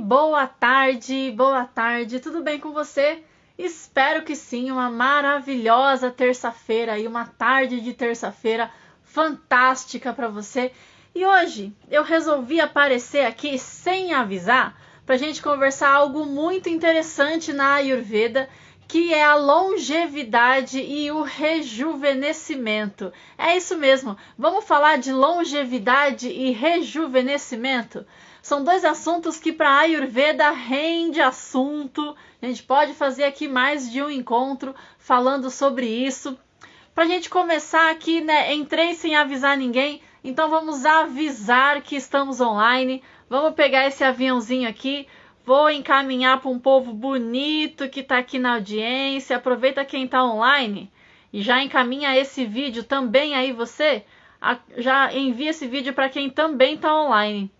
boa tarde, tudo bem com você? Espero que sim, uma maravilhosa terça-feira e uma tarde de terça-feira fantástica para você. E hoje eu resolvi aparecer aqui sem avisar para a gente conversar algo muito interessante na Ayurveda, que é a longevidade e o rejuvenescimento. É isso mesmo, vamos falar de longevidade e rejuvenescimento? São dois assuntos que para a Ayurveda rende assunto. A gente pode fazer aqui mais de um encontro falando sobre isso. Para a gente começar aqui, né? Entrei sem avisar ninguém, então vamos avisar que estamos online. Vamos pegar esse aviãozinho aqui. Vou encaminhar para um povo bonito que está aqui na audiência. Aproveita quem está online e já encaminha esse vídeo também aí você. Já envia esse vídeo para quem também está online.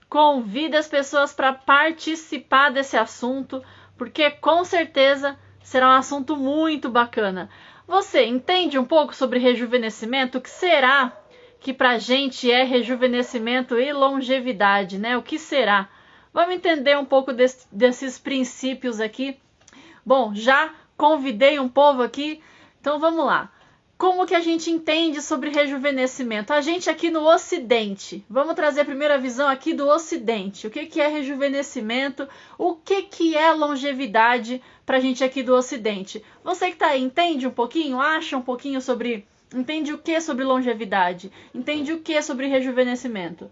Convida as pessoas para participar desse assunto, porque com certeza será um assunto muito bacana. Você entende um pouco sobre rejuvenescimento? O que será que pra gente é rejuvenescimento e longevidade, né? O que será? Vamos entender um pouco desses princípios aqui. Bom, já convidei um povo aqui, então vamos lá. Como que a gente entende sobre rejuvenescimento? A gente aqui no Ocidente, vamos trazer a primeira visão aqui do Ocidente. O que é rejuvenescimento? O que é longevidade para a gente aqui do Ocidente? Você que está aí, entende um pouquinho? Acha um pouquinho sobre... Entende o que sobre longevidade? Entende o que sobre rejuvenescimento?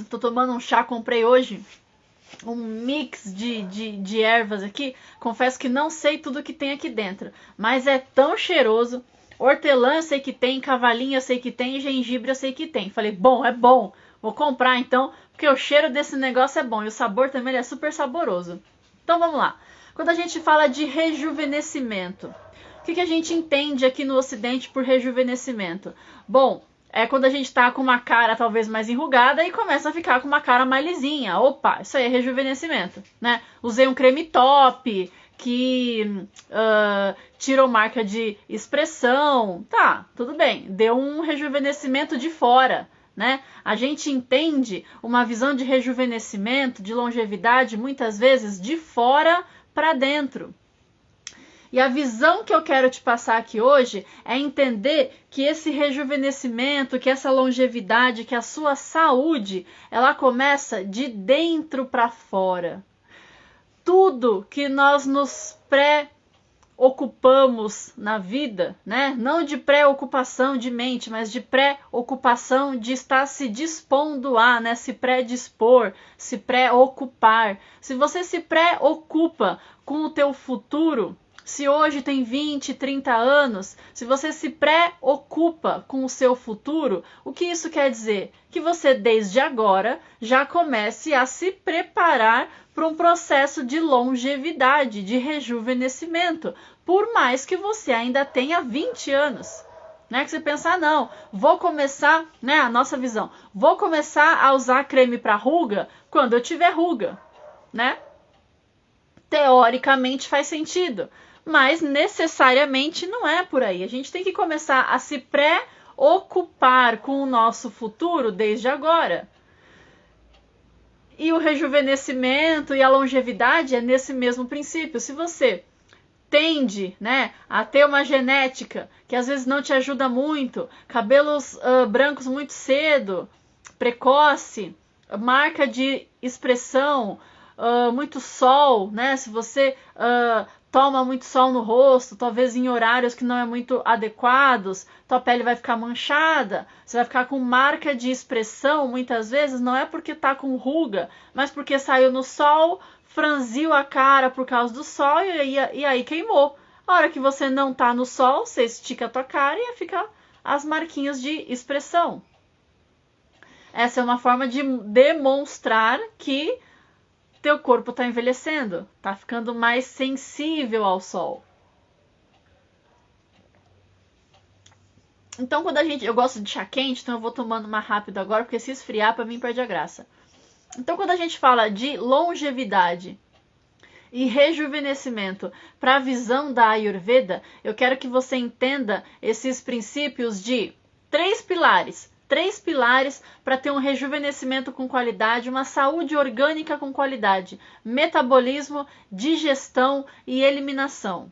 Tô tomando um chá, comprei hoje um mix de ervas aqui. Confesso que não sei tudo que tem aqui dentro, mas é tão cheiroso. Hortelã eu sei que tem, cavalinho eu sei que tem, gengibre eu sei que tem. Falei, bom, é bom, vou comprar então, porque o cheiro desse negócio é bom e o sabor também é super saboroso. Então vamos lá. Quando a gente fala de rejuvenescimento, o que a gente entende aqui no Ocidente por rejuvenescimento? Bom, é quando a gente tá com uma cara talvez mais enrugada e começa a ficar com uma cara mais lisinha. Opa, isso aí é rejuvenescimento, né? Usei um creme top que tirou marca de expressão. Tá, tudo bem. Deu um rejuvenescimento de fora, né? A gente entende uma visão de rejuvenescimento, de longevidade, muitas vezes de fora para dentro. E a visão que eu quero te passar aqui hoje é entender que esse rejuvenescimento, que essa longevidade, que a sua saúde, ela começa de dentro para fora. Tudo que nós nos preocupamos na vida, né? Não de preocupação de mente, mas de preocupação de estar se dispondo a, né? Se predispor, se preocupar. Se você se preocupa com o teu futuro, se hoje tem 20, 30 anos, se você se preocupa com o seu futuro, o que isso quer dizer? Que você desde agora já comece a se preparar para um processo de longevidade, de rejuvenescimento, por mais que você ainda tenha 20 anos. Né? Que você pensa, não, vou começar, né, a nossa visão, vou começar a usar creme para ruga quando eu tiver ruga, né? Teoricamente faz sentido, mas necessariamente não é por aí. A gente tem que começar a se preocupar com o nosso futuro desde agora. E o rejuvenescimento e a longevidade é nesse mesmo princípio. Se você tende, né, a ter uma genética que às vezes não te ajuda muito, cabelos brancos muito cedo, precoce, marca de expressão, muito sol, né? Se você toma muito sol no rosto, talvez em horários que não é muito adequados, tua pele vai ficar manchada, você vai ficar com marca de expressão, muitas vezes não é porque tá com ruga, mas porque saiu no sol, franziu a cara por causa do sol e aí queimou. A hora que você não tá no sol, você estica a tua cara e fica as marquinhas de expressão. Essa é uma forma de demonstrar que teu corpo está envelhecendo, está ficando mais sensível ao sol. Então, quando eu gosto de chá quente, então eu vou tomando mais rápido agora, porque se esfriar, para mim perde a graça. Então, quando a gente fala de longevidade e rejuvenescimento para a visão da Ayurveda, eu quero que você entenda esses princípios de 3 pilares. 3 pilares para ter um rejuvenescimento com qualidade, uma saúde orgânica com qualidade: metabolismo, digestão e eliminação.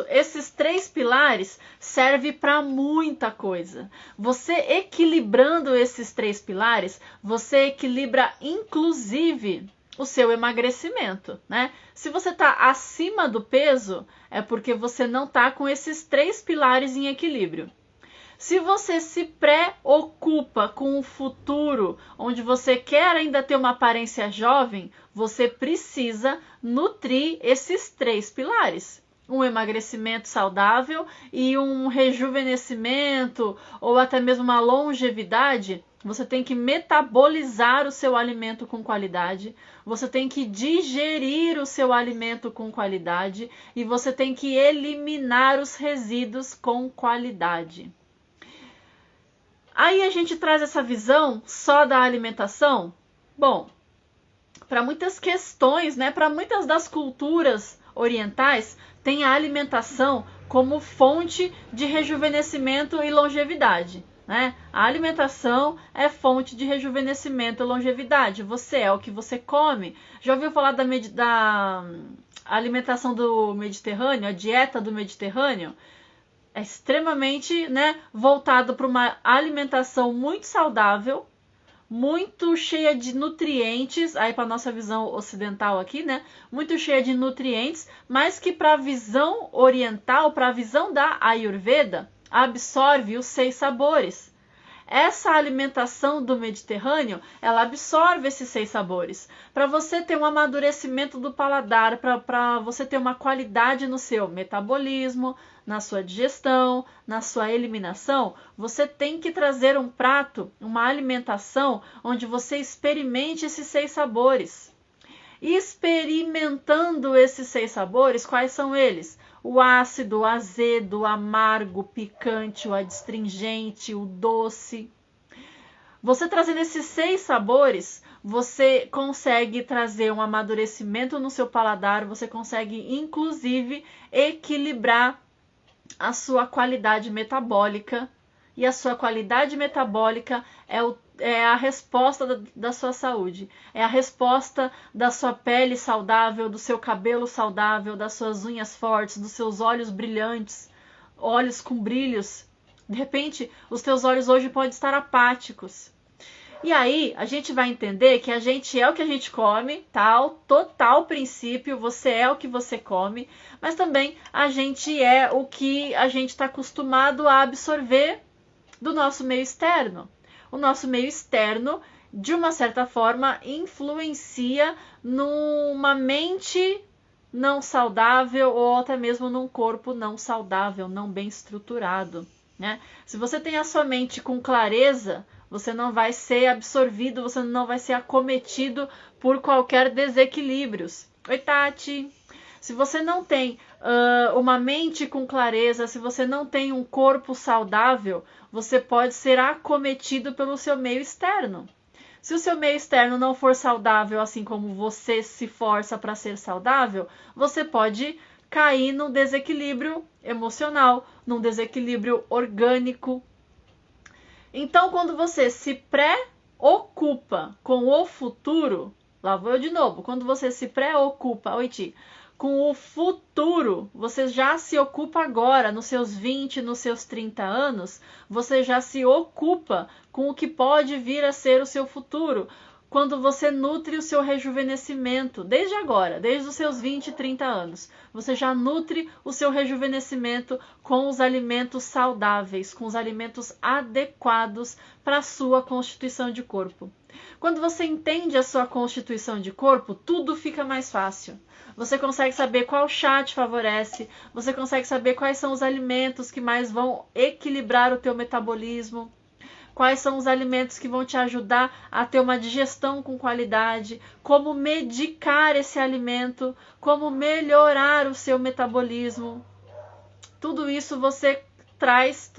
Esses 3 pilares servem para muita coisa. Você equilibrando esses 3 pilares, você equilibra inclusive o seu emagrecimento, né? Se você está acima do peso, é porque você não está com esses 3 pilares em equilíbrio. Se você se preocupa com o futuro, onde você quer ainda ter uma aparência jovem, você precisa nutrir esses 3 pilares. Um emagrecimento saudável e um rejuvenescimento ou até mesmo uma longevidade. Você tem que metabolizar o seu alimento com qualidade, você tem que digerir o seu alimento com qualidade e você tem que eliminar os resíduos com qualidade. Aí a gente traz essa visão só da alimentação? Bom, para muitas questões, né, para muitas das culturas orientais, tem a alimentação como fonte de rejuvenescimento e longevidade, né? A alimentação é fonte de rejuvenescimento e longevidade. Você é o que você come. Já ouviu falar da alimentação do Mediterrâneo, a dieta do Mediterrâneo? É extremamente, né, voltado para uma alimentação muito saudável, muito cheia de nutrientes, aí para nossa visão ocidental aqui, né? Muito cheia de nutrientes, mas que para a visão oriental, para a visão da Ayurveda, absorve os 6 sabores. Essa alimentação do Mediterrâneo, ela absorve esses 6 sabores. Para você ter um amadurecimento do paladar, para você ter uma qualidade no seu metabolismo, na sua digestão, na sua eliminação, você tem que trazer um prato, uma alimentação onde você experimente esses 6 sabores. Experimentando esses 6 sabores, quais são eles? O ácido, o azedo, o amargo, o picante, o adstringente, o doce. Você trazendo esses 6 sabores, você consegue trazer um amadurecimento no seu paladar, você consegue inclusive equilibrar a sua qualidade metabólica. E a sua qualidade metabólica é a resposta da sua saúde. É a resposta da sua pele saudável, do seu cabelo saudável, das suas unhas fortes, dos seus olhos brilhantes, olhos com brilhos. De repente, os teus olhos hoje podem estar apáticos. E aí, a gente vai entender que a gente é o que a gente come, tal, total princípio, você é o que você come, mas também a gente é o que a gente está acostumado a absorver do nosso meio externo. O nosso meio externo, de uma certa forma, influencia numa mente não saudável ou até mesmo num corpo não saudável, não bem estruturado, né? Se você tem a sua mente com clareza, você não vai ser absorvido, você não vai ser acometido por qualquer desequilíbrios. Oi, Tati! Se você não tem uma mente com clareza, se você não tem um corpo saudável, você pode ser acometido pelo seu meio externo. Se o seu meio externo não for saudável, assim como você se força para ser saudável, você pode cair num desequilíbrio emocional, num desequilíbrio orgânico. Então, quando você se preocupa com o futuro, lá vou eu de novo, quando você se preocupa, com o futuro, você já se ocupa agora, nos seus 20, nos seus 30 anos, você já se ocupa com o que pode vir a ser o seu futuro, quando você nutre o seu rejuvenescimento, desde agora, desde os seus 20, 30 anos. Você já nutre o seu rejuvenescimento com os alimentos saudáveis, com os alimentos adequados para a sua constituição de corpo. Quando você entende a sua constituição de corpo, tudo fica mais fácil. Você consegue saber qual chá te favorece, você consegue saber quais são os alimentos que mais vão equilibrar o teu metabolismo, quais são os alimentos que vão te ajudar a ter uma digestão com qualidade, como medicar esse alimento, como melhorar o seu metabolismo. Tudo isso você traz,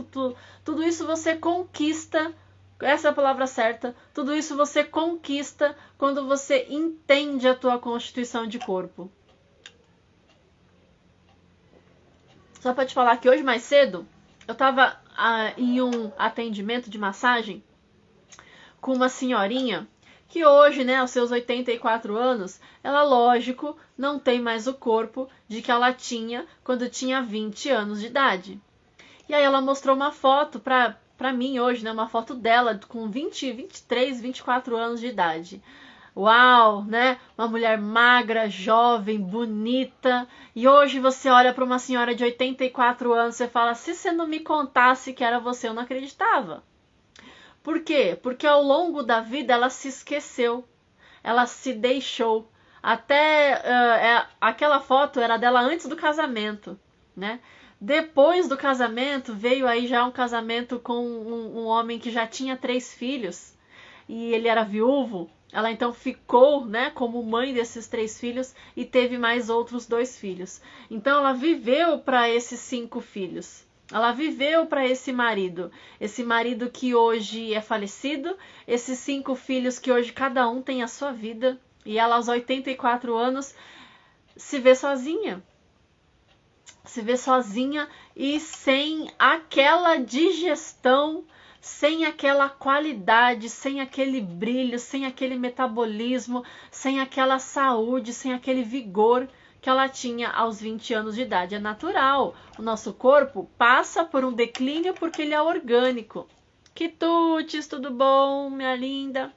tudo isso você conquista, essa é a palavra certa, tudo isso você conquista quando você entende a tua constituição de corpo. Só para te falar que hoje mais cedo, Eu tava em um atendimento de massagem com uma senhorinha que hoje, né, aos seus 84 anos, ela, lógico, não tem mais o corpo de que ela tinha quando tinha 20 anos de idade. E aí ela mostrou uma foto pra mim hoje, né, uma foto dela com 20, 23, 24 anos de idade. Uau, né? Uma mulher magra, jovem, bonita. E hoje você olha para uma senhora de 84 anos e fala: se você não me contasse que era você, eu não acreditava. Por quê? Porque ao longo da vida ela se esqueceu, ela se deixou. Até aquela foto era dela antes do casamento, né? Depois do casamento veio aí já um casamento com um homem que já tinha 3 filhos e ele era viúvo. Ela então ficou, né, como mãe desses 3 filhos e teve mais outros 2 filhos. Então ela viveu para esses 5 filhos. Ela viveu para esse marido que hoje é falecido, esses 5 filhos que hoje cada um tem a sua vida, e ela aos 84 anos se vê sozinha. Se vê sozinha e sem aquela digestão, sem aquela qualidade, sem aquele brilho, sem aquele metabolismo, sem aquela saúde, sem aquele vigor que ela tinha aos 20 anos de idade. É natural. O nosso corpo passa por um declínio porque ele é orgânico. Quitutes, tudo bom, minha linda?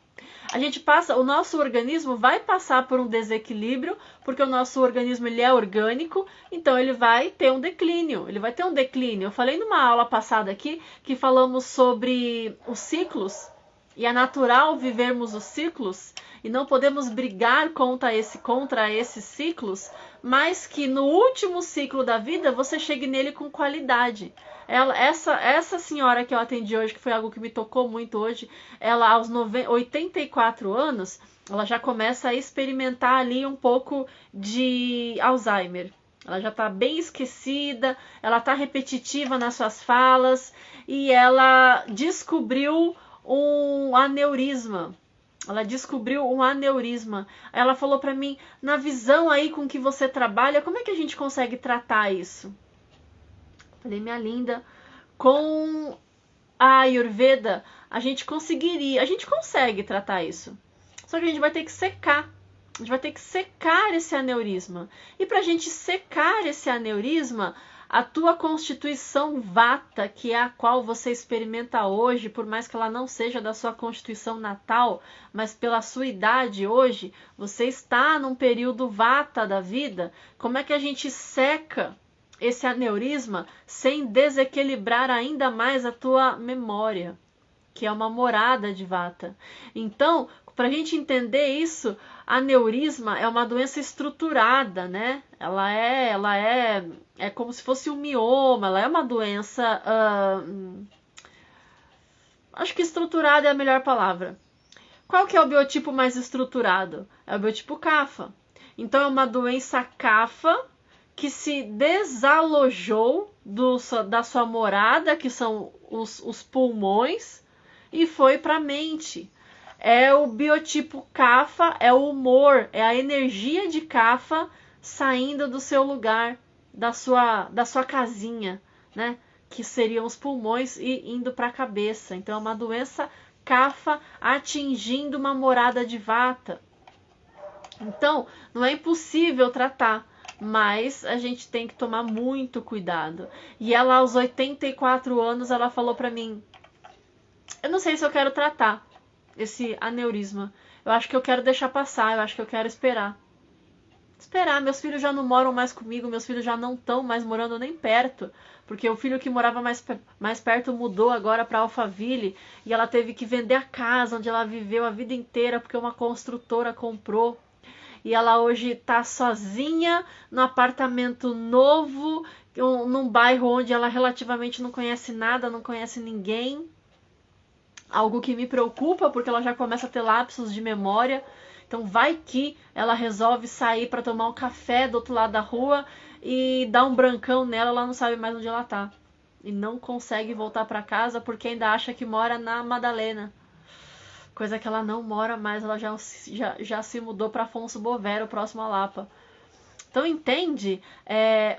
A gente passa, o nosso organismo vai passar por um desequilíbrio, porque o nosso organismo ele é orgânico, então ele vai ter um declínio, Eu falei numa aula passada aqui que falamos sobre os ciclos, e é natural vivermos os ciclos, e não podemos brigar contra esses ciclos, mas que no último ciclo da vida você chegue nele com qualidade. Essa senhora que eu atendi hoje, que foi algo que me tocou muito hoje, ela aos 84 anos, ela já começa a experimentar ali um pouco de Alzheimer. Ela já está bem esquecida, ela está repetitiva nas suas falas e ela descobriu um aneurisma. Ela falou para mim, na visão aí com que você trabalha, como é que a gente consegue tratar isso? Falei, minha linda, com a Ayurveda a gente consegue tratar isso. Só que a gente vai ter que secar. A gente vai ter que secar esse aneurisma. E para a gente secar esse aneurisma, a tua constituição vata, que é a qual você experimenta hoje, por mais que ela não seja da sua constituição natal, mas pela sua idade hoje, você está num período vata da vida. Como é que a gente seca esse aneurisma sem desequilibrar ainda mais a tua memória, que é uma morada de vata? Então, para a gente entender isso, aneurisma é uma doença estruturada, né? Ela é como se fosse um mioma, ela é uma doença, acho que estruturada é a melhor palavra. Qual que é o biotipo mais estruturado? É o biotipo Kapha. Então é uma doença Kapha que se desalojou da sua morada, que são os pulmões, e foi para a mente. É o biotipo Kapha, é o humor, é a energia de Kapha saindo do seu lugar, da sua casinha, né? Que seriam os pulmões e indo para a cabeça. Então é uma doença Kapha atingindo uma morada de vata. Então, não é impossível tratar, mas a gente tem que tomar muito cuidado. E ela, aos 84 anos, ela falou pra mim, eu não sei se eu quero tratar esse aneurisma. Eu acho que eu quero deixar passar, eu acho que eu quero esperar. Meus filhos já não moram mais comigo, meus filhos já não estão mais morando nem perto, porque o filho que morava mais perto mudou agora para Alphaville e ela teve que vender a casa onde ela viveu a vida inteira porque uma construtora comprou. E ela hoje está sozinha no apartamento novo, num bairro onde ela relativamente não conhece nada, não conhece ninguém. Algo que me preocupa, porque ela já começa a ter lapsos de memória. Então vai que ela resolve sair para tomar um café do outro lado da rua e dá um brancão nela, ela não sabe mais onde ela tá. E não consegue voltar para casa porque ainda acha que mora na Madalena. Coisa que ela não mora mais, ela já se mudou para Afonso Bovero, próximo a Lapa. Então entende?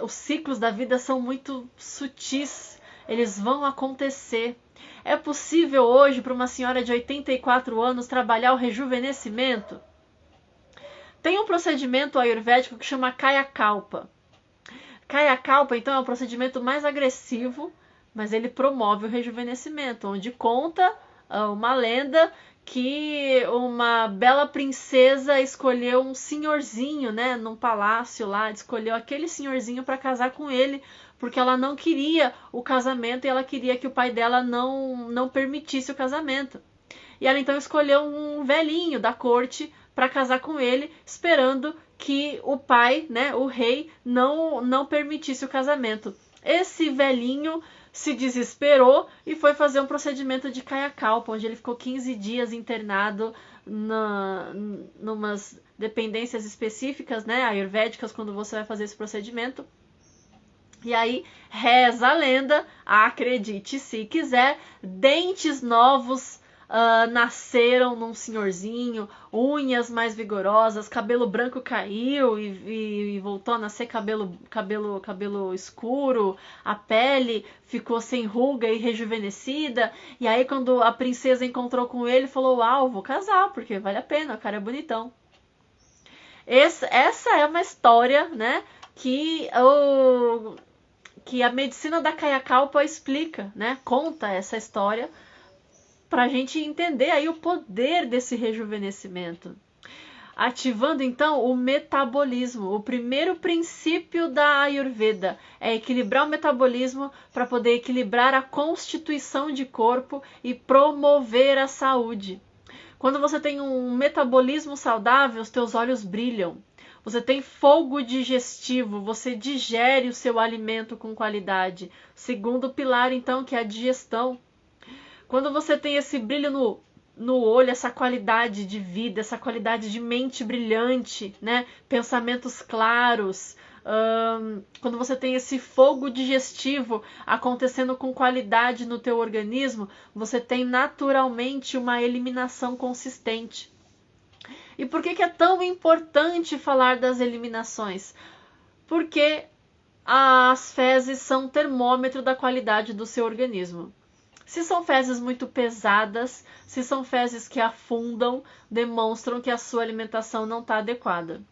Os ciclos da vida são muito sutis. eles vão acontecer. É possível hoje para uma senhora de 84 anos trabalhar o rejuvenescimento? Tem um procedimento ayurvédico que chama Kaya Kalpa. Kaya Kalpa, então, é um procedimento mais agressivo, mas ele promove o rejuvenescimento, onde conta uma lenda que uma bela princesa escolheu um senhorzinho, né, num palácio lá, escolheu aquele senhorzinho para casar com ele, porque ela não queria o casamento e ela queria que o pai dela não permitisse o casamento. E ela então escolheu um velhinho da corte para casar com ele, esperando que o pai, né, o rei, não permitisse o casamento. Esse velhinho se desesperou e foi fazer um procedimento de Kaya Kalpa, onde ele ficou 15 dias internado numas dependências específicas, né, ayurvédicas, quando você vai fazer esse procedimento. E aí reza a lenda, acredite se quiser, dentes novos nasceram num senhorzinho, unhas mais vigorosas, cabelo branco caiu e voltou a nascer cabelo escuro, a pele ficou sem ruga e rejuvenescida. E aí quando a princesa encontrou com ele, falou: uau, vou casar, porque vale a pena, o cara é bonitão. Essa é uma história, né, que a medicina da Kaya Kalpa explica, né, conta essa história, para a gente entender aí o poder desse rejuvenescimento. Ativando então o metabolismo. O primeiro princípio da Ayurveda é equilibrar o metabolismo para poder equilibrar a constituição de corpo e promover a saúde. Quando você tem um metabolismo saudável, os teus olhos brilham. Você tem fogo digestivo, você digere o seu alimento com qualidade. Segundo pilar, então, que é a digestão. Quando você tem esse brilho no olho, essa qualidade de vida, essa qualidade de mente brilhante, né? Pensamentos claros, quando você tem esse fogo digestivo acontecendo com qualidade no teu organismo, você tem naturalmente uma eliminação consistente. E por que é tão importante falar das eliminações? Porque as fezes são um termômetro da qualidade do seu organismo. Se são fezes muito pesadas, se são fezes que afundam, demonstram que a sua alimentação não está adequada.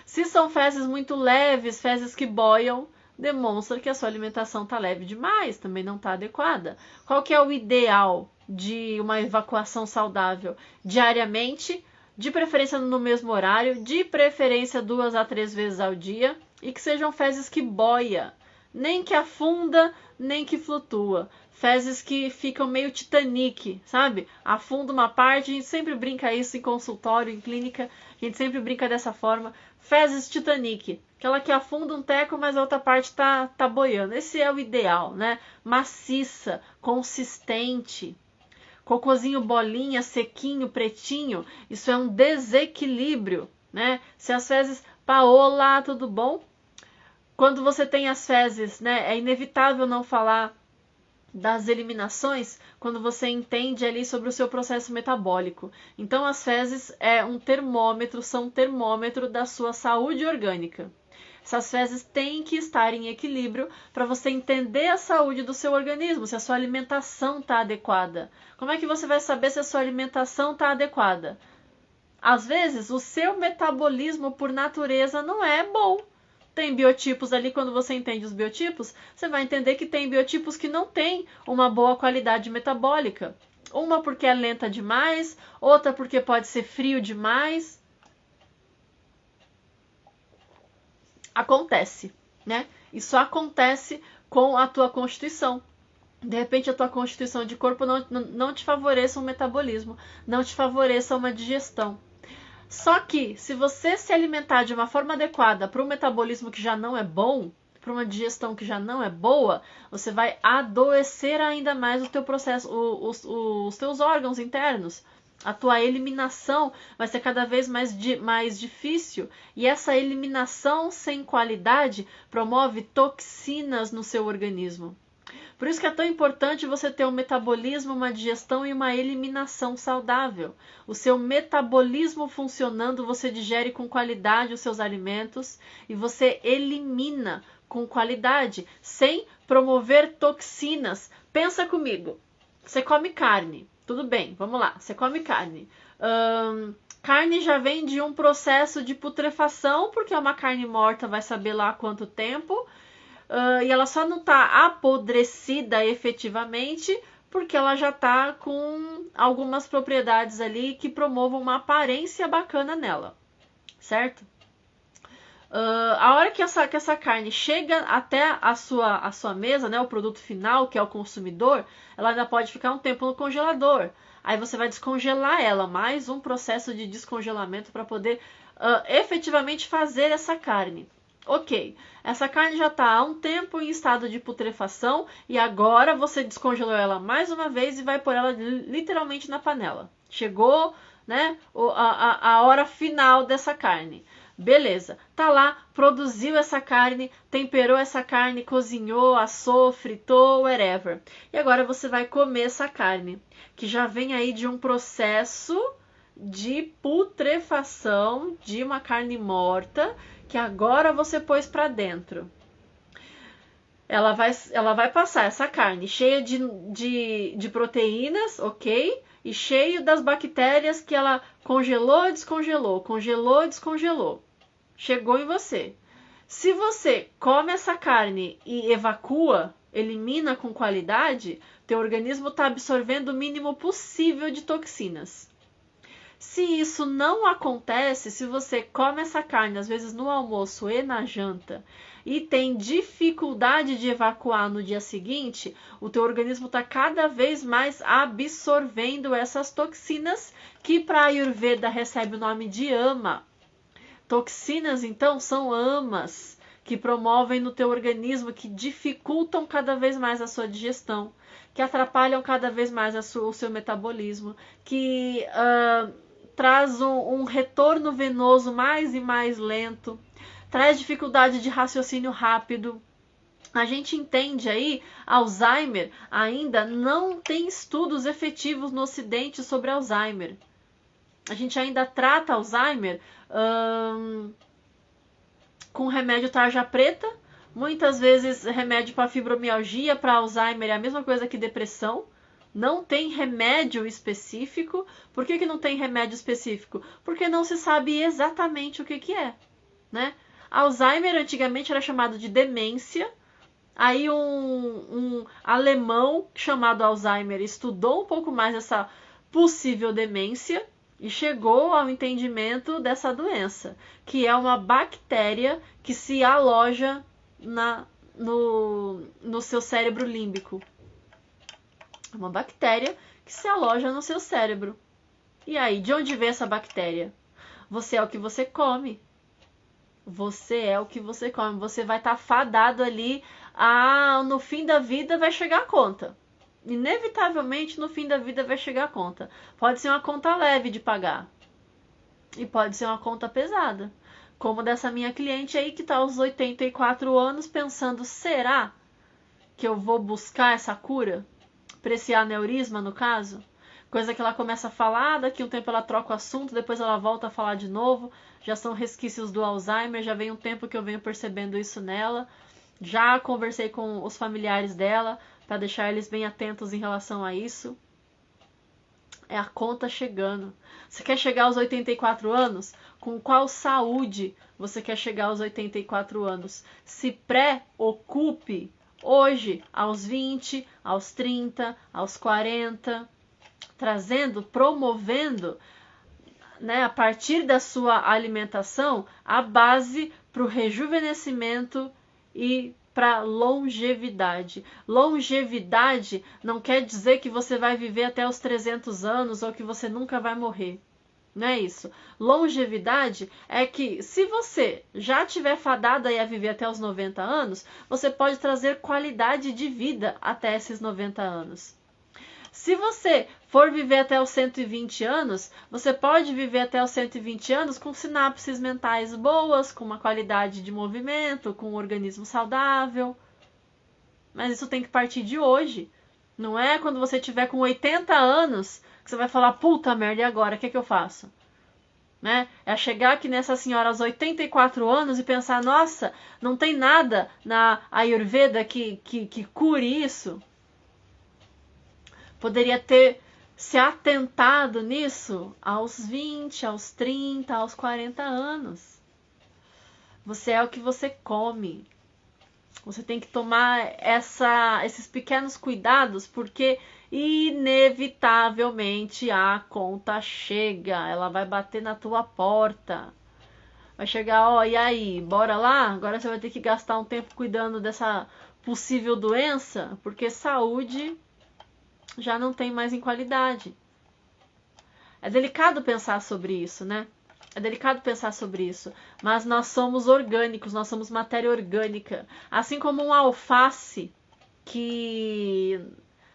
Se são fezes muito leves, fezes que boiam, demonstra que a sua alimentação está leve demais, também não está adequada. Qual que é o ideal de uma evacuação saudável? Diariamente, de preferência no mesmo horário, de preferência 2 a 3 vezes ao dia, e que sejam fezes que boia, nem que afunda, nem que flutua. Fezes que ficam meio Titanic, sabe? Afunda uma parte, a gente sempre brinca isso em consultório, em clínica, a gente sempre brinca dessa forma. Fezes Titanic, aquela que afunda um teco, mas a outra parte tá boiando. Esse é o ideal, né? Maciça, consistente. Cocôzinho bolinha, sequinho, pretinho, isso é um desequilíbrio, né? Se as fezes, olá, tudo bom? Quando você tem as fezes, né, é inevitável não falar das eliminações quando você entende ali sobre o seu processo metabólico. Então as fezes são um termômetro da sua saúde orgânica. Essas fezes têm que estar em equilíbrio para você entender a saúde do seu organismo, se a sua alimentação está adequada. Como é que você vai saber se a sua alimentação está adequada? Às vezes, o seu metabolismo por natureza não é bom. Tem biotipos ali, quando você entende os biotipos, você vai entender que tem biotipos que não têm uma boa qualidade metabólica. Uma porque é lenta demais, outra porque pode ser frio demais. Acontece, né? Isso acontece com a tua constituição. De repente a tua constituição de corpo não te favoreça um metabolismo, não te favoreça uma digestão. Só que, se você se alimentar de uma forma adequada para um metabolismo que já não é bom, para uma digestão que já não é boa, você vai adoecer ainda mais o teu processo, os teus órgãos internos. A tua eliminação vai ser cada vez mais difícil. E essa eliminação sem qualidade promove toxinas no seu organismo. Por isso que é tão importante você ter um metabolismo, uma digestão e uma eliminação saudável. O seu metabolismo funcionando, você digere com qualidade os seus alimentos e você elimina com qualidade, sem promover toxinas. Pensa comigo, você come carne, tudo bem, vamos lá, você come carne. Carne já vem de um processo de putrefação, porque é uma carne morta, vai saber lá há quanto tempo, e ela só não está apodrecida efetivamente, porque ela já está com algumas propriedades ali que promovam uma aparência bacana nela, certo? A hora que essa carne chega até a sua mesa, né, o produto final, que é o consumidor, ela ainda pode ficar um tempo no congelador. Aí você vai descongelar ela, mais um processo de descongelamento para poder efetivamente fazer essa carne. Ok, essa carne já está há um tempo em estado de putrefação e agora você descongelou ela mais uma vez e vai pôr ela literalmente na panela. Chegou, né, a hora final dessa carne. Beleza, tá lá, produziu essa carne, temperou essa carne, cozinhou, assou, fritou, whatever. E agora você vai comer essa carne, que já vem aí de um processo de putrefação de uma carne morta, que agora você pôs para dentro. Ela vai passar essa carne cheia de proteínas, ok? E cheio das bactérias que ela congelou, descongelou, congelou, descongelou. Chegou em você. Se você come essa carne e evacua, elimina com qualidade, teu organismo está absorvendo o mínimo possível de toxinas. Se isso não acontece, se você come essa carne, às vezes no almoço e na janta, e tem dificuldade de evacuar no dia seguinte, o teu organismo está cada vez mais absorvendo essas toxinas, que para a Ayurveda recebe o nome de ama. Toxinas, então, são amas que promovem no teu organismo, que dificultam cada vez mais a sua digestão, que atrapalham cada vez mais o seu metabolismo, que traz um retorno venoso mais e mais lento, traz dificuldade de raciocínio rápido. A gente entende aí, Alzheimer ainda não tem estudos efetivos no Ocidente sobre Alzheimer. A gente ainda trata Alzheimer com remédio tarja preta, muitas vezes remédio para fibromialgia, para Alzheimer é a mesma coisa que depressão. Não tem remédio específico. Por que não tem remédio específico? Porque não se sabe exatamente o que é, né? Alzheimer antigamente era chamado de demência. Aí um alemão chamado Alzheimer estudou um pouco mais essa possível demência e chegou ao entendimento dessa doença, que é uma bactéria que se aloja no seu cérebro límbico. É uma bactéria que se aloja no seu cérebro. E aí, de onde vem essa bactéria? Você é o que você come. Você é o que você come. Você vai estar fadado ali no fim da vida vai chegar a conta. Inevitavelmente no fim da vida vai chegar a conta. Pode ser uma conta leve de pagar. E pode ser uma conta pesada. Como dessa minha cliente aí que está aos 84 anos pensando, será que eu vou buscar essa cura? Para esse aneurisma, no caso? Coisa que ela começa a falar, daqui a um tempo ela troca o assunto, depois ela volta a falar de novo. Já são resquícios do Alzheimer, já vem um tempo que eu venho percebendo isso nela. Já conversei com os familiares dela, para deixar eles bem atentos em relação a isso. É a conta chegando. Você quer chegar aos 84 anos? Com qual saúde você quer chegar aos 84 anos? Se preocupe hoje, aos 20, aos 30, aos 40, promovendo, né, a partir da sua alimentação, a base para o rejuvenescimento e para longevidade. Longevidade não quer dizer que você vai viver até os 300 anos ou que você nunca vai morrer. Não é isso. Longevidade é que se você já tiver fadado a viver até os 90 anos, você pode trazer qualidade de vida até esses 90 anos. Se você for viver até os 120 anos, você pode viver até os 120 anos com sinapses mentais boas, com uma qualidade de movimento, com um organismo saudável. Mas isso tem que partir de hoje. Não é quando você tiver com 80 anos que você vai falar, puta merda, e agora? O que eu faço? né? É chegar aqui nessa senhora aos 84 anos e pensar, nossa, não tem nada na Ayurveda que cure isso. Poderia ter se atentado nisso aos 20, aos 30, aos 40 anos. Você é o que você come. Você tem que tomar esses pequenos cuidados, porque inevitavelmente a conta chega. Ela vai bater na tua porta. Vai chegar, ó, e aí, bora lá? Agora você vai ter que gastar um tempo cuidando dessa possível doença, porque saúde já não tem mais em qualidade. É delicado pensar sobre isso, né? É delicado pensar sobre isso, mas nós somos orgânicos, nós somos matéria orgânica. Assim como um alface que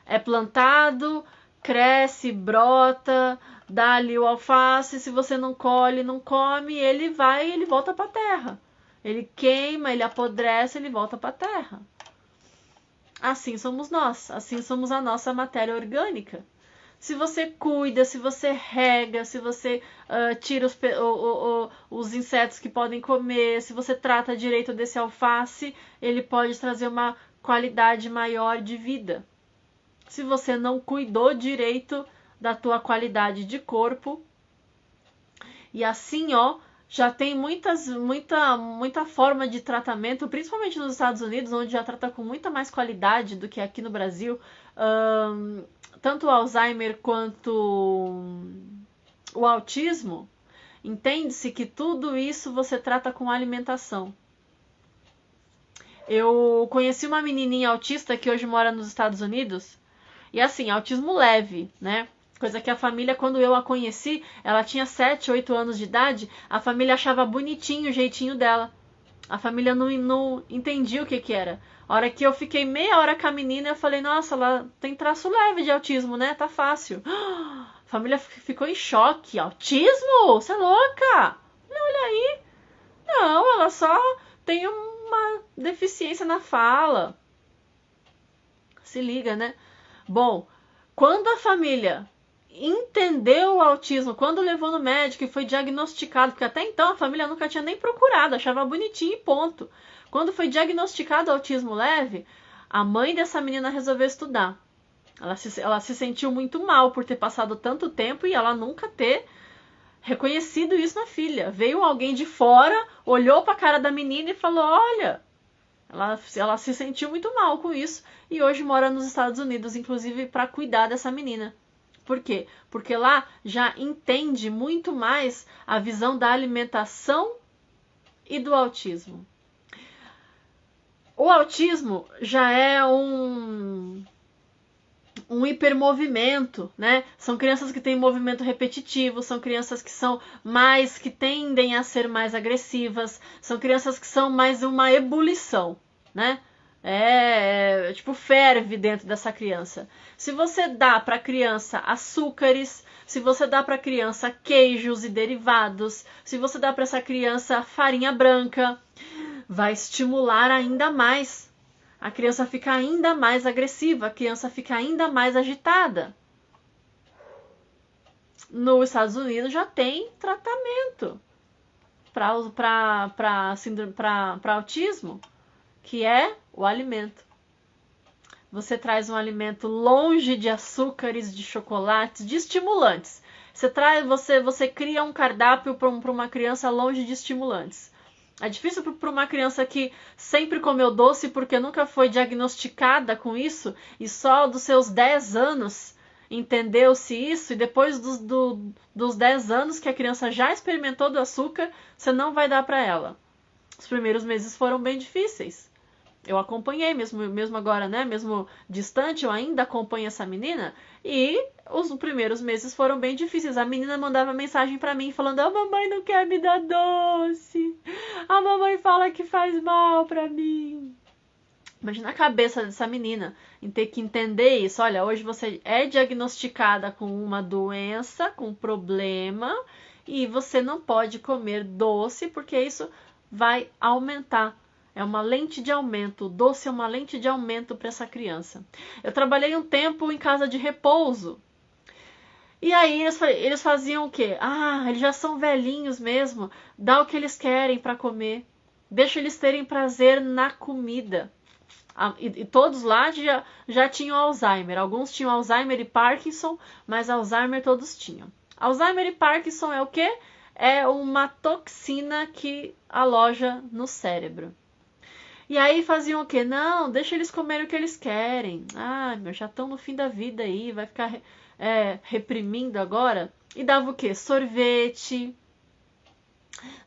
é plantado, cresce, brota, dá ali o alface, se você não colhe, não come, ele volta para a terra. Ele queima, ele apodrece, ele volta para a terra. Assim somos nós, assim somos a nossa matéria orgânica. Se você cuida, se você rega, se você tira os insetos que podem comer, se você trata direito desse alface, ele pode trazer uma qualidade maior de vida. Se você não cuidou direito da tua qualidade de corpo, e assim, ó, já tem muita forma de tratamento, principalmente nos Estados Unidos, onde já trata com muita mais qualidade do que aqui no Brasil. Tanto o Alzheimer quanto o autismo, entende-se que tudo isso você trata com alimentação. Eu conheci uma menininha autista que hoje mora nos Estados Unidos, e assim, autismo leve, né? Coisa que a família, quando eu a conheci, ela tinha 7, 8 anos de idade, a família achava bonitinho o jeitinho dela. A família não entendia o que era. A hora que eu fiquei meia hora com a menina, eu falei, nossa, ela tem traço leve de autismo, né? Tá fácil. A família ficou em choque. Autismo? Você é louca? Olha aí. Não, ela só tem uma deficiência na fala. Se liga, né? Bom, quando a família entendeu o autismo, quando levou no médico e foi diagnosticado, porque até então a família nunca tinha nem procurado, achava bonitinho e ponto. Quando foi diagnosticado o autismo leve, a mãe dessa menina resolveu estudar. Ela se sentiu muito mal por ter passado tanto tempo e ela nunca ter reconhecido isso na filha. Veio alguém de fora, olhou para a cara da menina e falou, olha, ela se sentiu muito mal com isso e hoje mora nos Estados Unidos, inclusive para cuidar dessa menina. Por quê? Porque lá já entende muito mais a visão da alimentação e do autismo. O autismo já é um hipermovimento, né? São crianças que têm movimento repetitivo, são crianças que tendem a ser mais agressivas, são crianças que são mais uma ebulição, né? Tipo, ferve dentro dessa criança. Se você dá para a criança açúcares, se você dá para a criança queijos e derivados, se você dá para essa criança farinha branca, vai estimular ainda mais. A criança fica ainda mais agressiva, a criança fica ainda mais agitada. Nos Estados Unidos já tem tratamento para autismo, que é o alimento. Você traz um alimento longe de açúcares, de chocolates, de estimulantes. Você cria um cardápio para uma criança longe de estimulantes. É difícil para uma criança que sempre comeu doce porque nunca foi diagnosticada com isso e só dos seus 10 anos entendeu-se isso, e depois dos 10 anos que a criança já experimentou do açúcar, você não vai dar para ela. Os primeiros meses foram bem difíceis. Eu acompanhei, mesmo agora, né? Mesmo distante, eu ainda acompanho essa menina. E os primeiros meses foram bem difíceis. A menina mandava mensagem pra mim falando: a mamãe não quer me dar doce. A mamãe fala que faz mal pra mim. Imagina a cabeça dessa menina em ter que entender isso. Olha, hoje você é diagnosticada com uma doença, com um problema, e você não pode comer doce porque isso vai aumentar. É uma lente de aumento. O doce é uma lente de aumento para essa criança. Eu trabalhei um tempo em casa de repouso. E aí eles faziam o quê? Ah, eles já são velhinhos mesmo, dá o que eles querem para comer, deixa eles terem prazer na comida. E todos lá já tinham Alzheimer. Alguns tinham Alzheimer e Parkinson, mas Alzheimer todos tinham. Alzheimer e Parkinson é o quê? É uma toxina que aloja no cérebro. E aí faziam o quê? Não, deixa eles comerem o que eles querem. Ah, já estão no fim da vida aí, vai ficar reprimindo agora. E dava o quê? Sorvete,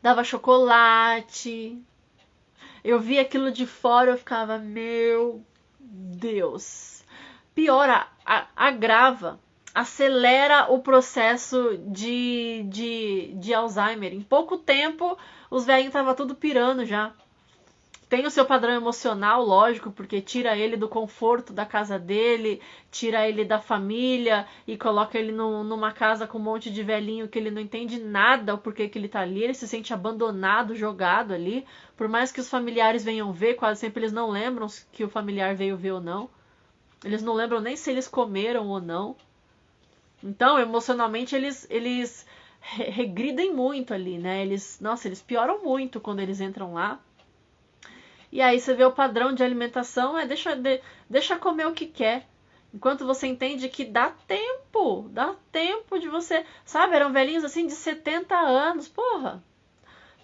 dava chocolate. Eu via aquilo de fora, eu ficava, meu Deus. Piora, agrava, acelera o processo de Alzheimer. Em pouco tempo, os velhinhos estavam tudo pirando já. Tem o seu padrão emocional, lógico, porque tira ele do conforto da casa dele, tira ele da família e coloca ele numa casa com um monte de velhinho que ele não entende nada o porquê que ele tá ali, ele se sente abandonado, jogado ali. Por mais que os familiares venham ver, quase sempre eles não lembram que o familiar veio ver ou não. Eles não lembram nem se eles comeram ou não. Então, emocionalmente, eles regridem muito ali, né? Eles pioram muito quando eles entram lá. E aí você vê o padrão de alimentação, deixa comer o que quer. Enquanto você entende que dá tempo de você... Sabe, eram velhinhos assim de 70 anos, porra.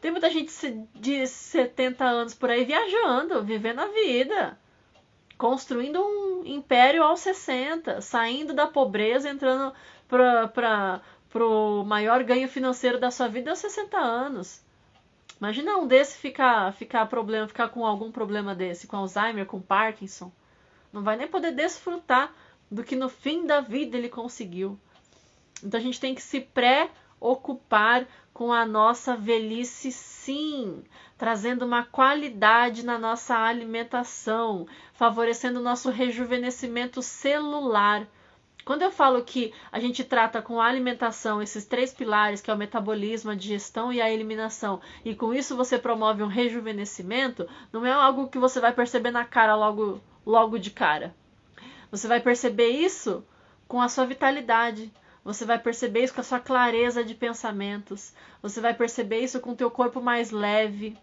Tem muita gente de 70 anos por aí viajando, vivendo a vida. Construindo um império aos 60, saindo da pobreza, entrando pro maior ganho financeiro da sua vida aos 60 anos. Imagina um desse ficar com algum problema desse, com Alzheimer, com Parkinson. Não vai nem poder desfrutar do que no fim da vida ele conseguiu. Então a gente tem que se preocupar com a nossa velhice, sim, trazendo uma qualidade na nossa alimentação, favorecendo o nosso rejuvenescimento celular. Quando eu falo que a gente trata com a alimentação esses 3 pilares, que é o metabolismo, a digestão e a eliminação, e com isso você promove um rejuvenescimento, não é algo que você vai perceber na cara logo de cara. Você vai perceber isso com a sua vitalidade. Você vai perceber isso com a sua clareza de pensamentos. Você vai perceber isso com o teu corpo mais leve.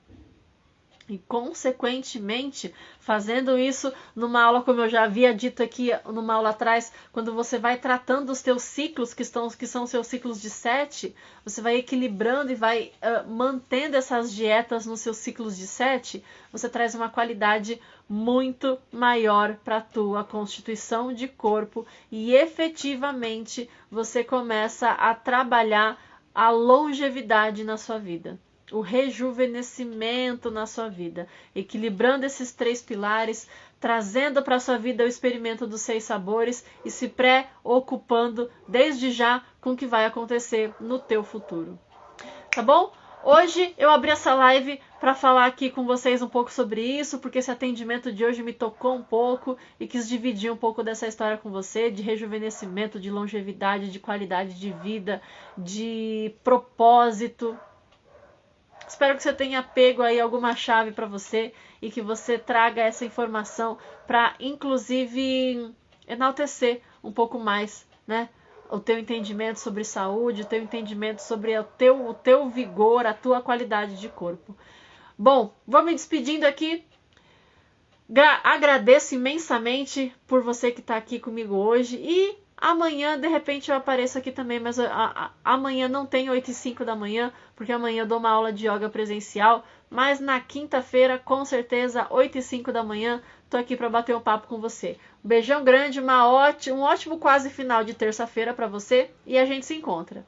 E, consequentemente, fazendo isso numa aula, como eu já havia dito aqui numa aula atrás, quando você vai tratando os teus ciclos, que são seus ciclos de 7, você vai equilibrando e vai mantendo essas dietas nos seus ciclos de 7, você traz uma qualidade muito maior para a tua constituição de corpo e efetivamente você começa a trabalhar a longevidade na sua vida. O rejuvenescimento na sua vida, equilibrando esses 3 pilares, trazendo para a sua vida o experimento dos 6 sabores e se preocupando desde já com o que vai acontecer no teu futuro. Tá bom? Hoje eu abri essa live para falar aqui com vocês um pouco sobre isso, porque esse atendimento de hoje me tocou um pouco e quis dividir um pouco dessa história com você, de rejuvenescimento, de longevidade, de qualidade de vida, de propósito. Espero que você tenha pego aí alguma chave para você e que você traga essa informação para, inclusive, enaltecer um pouco mais, né? O teu entendimento sobre saúde, o teu entendimento sobre o teu vigor, a tua qualidade de corpo. Bom, vou me despedindo aqui. Agradeço imensamente por você que está aqui comigo hoje e amanhã, de repente, eu apareço aqui também, mas amanhã não tem 8h05 da manhã, porque amanhã eu dou uma aula de yoga presencial, mas na quinta-feira, com certeza, 8h05 da manhã, tô aqui para bater um papo com você. Um beijão grande, um ótimo quase final de terça-feira para você e a gente se encontra.